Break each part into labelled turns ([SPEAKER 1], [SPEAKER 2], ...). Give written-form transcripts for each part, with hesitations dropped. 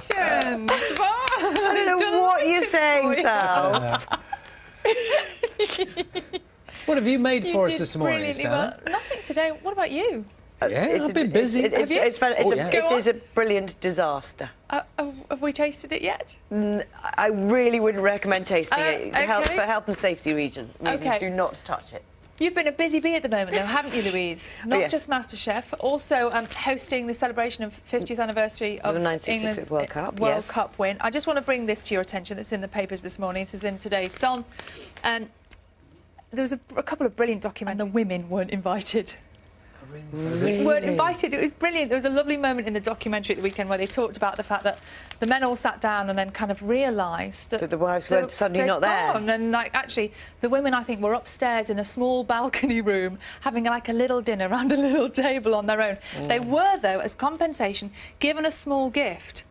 [SPEAKER 1] Congratulations!
[SPEAKER 2] I don't know what you're saying, Sal.
[SPEAKER 3] What have you made for us this morning,
[SPEAKER 1] brilliantly
[SPEAKER 3] Sally?
[SPEAKER 1] well. Nothing today. What about you?
[SPEAKER 3] Yeah, I've been busy.
[SPEAKER 2] It is a brilliant disaster.
[SPEAKER 1] Have we tasted it yet?
[SPEAKER 2] I really wouldn't recommend tasting it.
[SPEAKER 1] Okay.
[SPEAKER 2] For health and safety reasons,
[SPEAKER 1] Okay.
[SPEAKER 2] do not touch it.
[SPEAKER 1] You've been a busy bee at the moment, though, haven't you, Louise? Not
[SPEAKER 2] Yes.
[SPEAKER 1] just MasterChef, also hosting the celebration of 50th anniversary of
[SPEAKER 2] The 1966
[SPEAKER 1] England's
[SPEAKER 2] World Cup,
[SPEAKER 1] World
[SPEAKER 2] yes.
[SPEAKER 1] Cup win. I just want to bring this to your attention. That's in the papers this morning. It is in today's Sun. There was a couple of brilliant documentaries. And the women weren't invited. Weren't invited. It was brilliant. There was a lovely moment in the documentary at the weekend where they talked about the fact that the men all sat down and then kind of realised that
[SPEAKER 2] the wives were suddenly not there.
[SPEAKER 1] Gone. And like actually, the women I think were upstairs in a small balcony room having like a little dinner around a little table on their own. They were though, as compensation, given a small gift,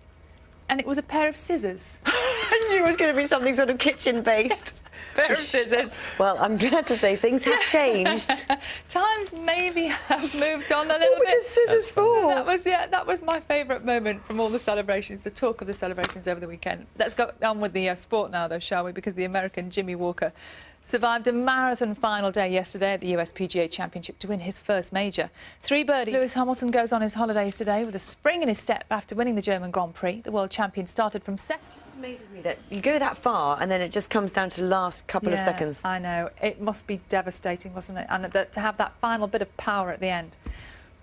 [SPEAKER 1] and it was a pair of scissors.
[SPEAKER 2] I knew it was going to be something sort of kitchen-based.
[SPEAKER 1] Pair of scissors.
[SPEAKER 2] Well, I'm glad to say things have changed.
[SPEAKER 1] Times maybe have moved on a little
[SPEAKER 2] What were
[SPEAKER 1] bit.
[SPEAKER 2] the scissors for?
[SPEAKER 1] That was my favourite moment from all the celebrations, the talk of the celebrations over the weekend. Let's go on with the sport now, though, shall we? Because the American Jimmy Walker survived a marathon final day yesterday at the US PGA Championship to win his first major. 3 birdies. Lewis Hamilton goes on his holidays today with a spring in his step after winning the German Grand Prix. The world champion started from second.
[SPEAKER 2] It amazes me that you go that far and then it just comes down to the last couple of seconds.
[SPEAKER 1] I know. It must be devastating, wasn't it? And to have that final bit of power at the end.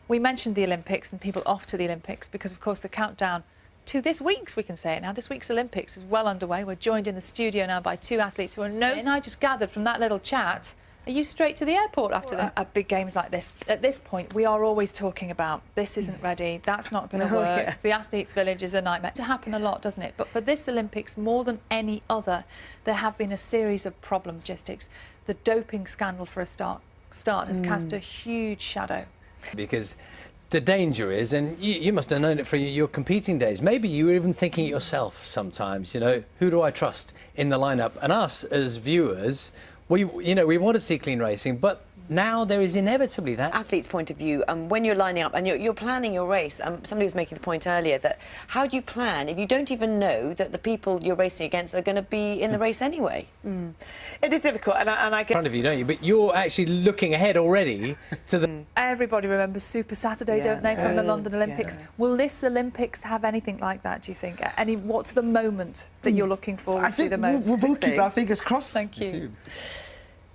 [SPEAKER 1] We mentioned the Olympics and people off to the Olympics because, of course, the countdown to this week's, we can say it now, this week's Olympics is well underway. We're joined in the studio now by 2 athletes who are known. And I just gathered from that little chat, are you straight to the airport after that? At big games like this, at this point, we are always talking about this isn't ready, that's not going to work,
[SPEAKER 2] Yeah.
[SPEAKER 1] the athletes' village is a nightmare. To happen a lot, doesn't it? But for this Olympics, more than any other, there have been a series of problems. Logistics. The doping scandal, for a start has cast a huge shadow.
[SPEAKER 3] Because the danger is, and you must have known it from your competing days, maybe you were even thinking it yourself sometimes, you know, who do I trust in the lineup? And us as viewers, we want to see clean racing, but now there is inevitably that.
[SPEAKER 2] Athlete's point of view, when you're lining up and you're planning your race, somebody was making the point earlier that how do you plan if you don't even know that the people you're racing against are going to be in the race anyway?
[SPEAKER 4] It is difficult, and I
[SPEAKER 3] In front of you, don't you? But you're actually looking ahead already to the...
[SPEAKER 1] Everybody remembers Super Saturday, don't they, from the London Olympics?
[SPEAKER 4] Yeah.
[SPEAKER 1] Will this Olympics have anything like that, do you think? What's the moment that you're looking forward to the most?
[SPEAKER 4] We'll keep our fingers crossed.
[SPEAKER 1] Thank you.